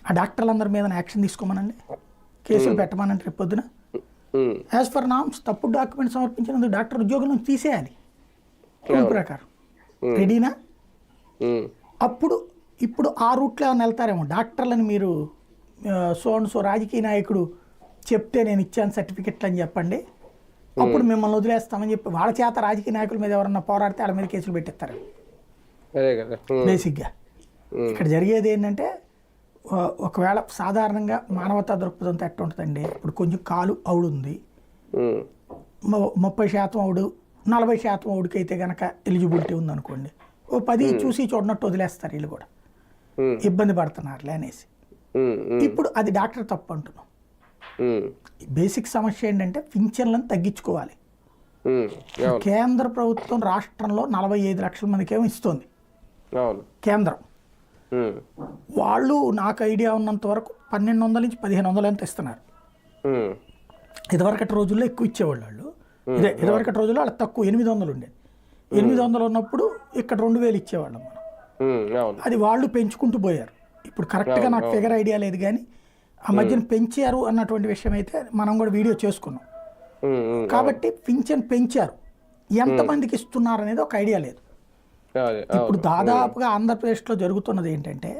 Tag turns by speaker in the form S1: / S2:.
S1: ఆ డాక్టర్లందరి మీద యాక్షన్ తీసుకోమనండి, కేసులు పెట్టమనండి రేపు పొద్దున. యాజ్ ఫర్ నామ్స్ తప్పుడు డాక్యుమెంట్ సమర్పించినందుకు డాక్టర్ ఉద్యోగం నుంచి తీసేయాలి రూల్ ప్రకారం. రెడీనా? అప్పుడు ఇప్పుడు ఆ రూట్లో ఏమైనా వెళ్తారేమో. డాక్టర్లని మీరు సో రాజకీయ నాయకుడు చెప్తే నేను ఇచ్చాను సర్టిఫికెట్లు అని చెప్పండి, అప్పుడు మిమ్మల్ని వదిలేస్తామని చెప్పి వాళ్ళ చేత రాజకీయ నాయకుల మీద ఎవరన్నా పోరాడితే వాళ్ళ మీద కేసులు పెట్టిస్తారు బేసిక్గా. ఇక్కడ జరిగేది ఏంటంటే ఒకవేళ సాధారణంగా మానవతా దృక్పథంతో ఎట్లా ఉంటుందండి, ఇప్పుడు కొంచెం కాలు అవుడుంది, 30% అవుడు 40% అవుడికి అయితే కనుక ఎలిజిబిలిటీ ఉందనుకోండి, ఓ 10 చూసి చూడనట్టు వదిలేస్తారు వీళ్ళు కూడా, ఇబ్బంది పడుతున్నారులే అనేసి. ఇప్పుడు అది డాక్టర్ తప్పు అంటున్నాం. బేసిక్ సమస్య ఏంటంటే పింఛన్లను తగ్గించుకోవాలి. కేంద్ర ప్రభుత్వం రాష్ట్రంలో 45 లక్షల మందికి ఏమో ఇస్తుంది కేంద్రం. వాళ్ళు నాకు ఐడియా ఉన్నంత వరకు 1200 నుంచి 1500 ఎంత ఇస్తున్నారు. ఇదివరకటి రోజుల్లో ఎక్కువ ఇచ్చేవాళ్ళు వాళ్ళు. ఇదివరకటి రోజుల్లో వాళ్ళకి తక్కువ 800 ఉండేది. 800 ఉన్నప్పుడు ఇక్కడ 2000 ఇచ్చేవాళ్ళం మనం. అది వాళ్ళు పెంచుకుంటూ పోయారు. ఇప్పుడు కరెక్ట్గా నాకు ఫిగర్ ఐడియా లేదు కానీ ఆ మధ్యన పెంచారు అన్నటువంటి విషయం అయితే మనం కూడా వీడియో చేసుకున్నాం. కాబట్టి పింఛన్ పెంచారు, ఎంతమందికి ఇస్తున్నారు అనేది ఒక ఐడియా లేదు. ఇప్పుడు దాదాపుగా ఆంధ్రప్రదేశ్లో జరుగుతున్నది ఏంటంటే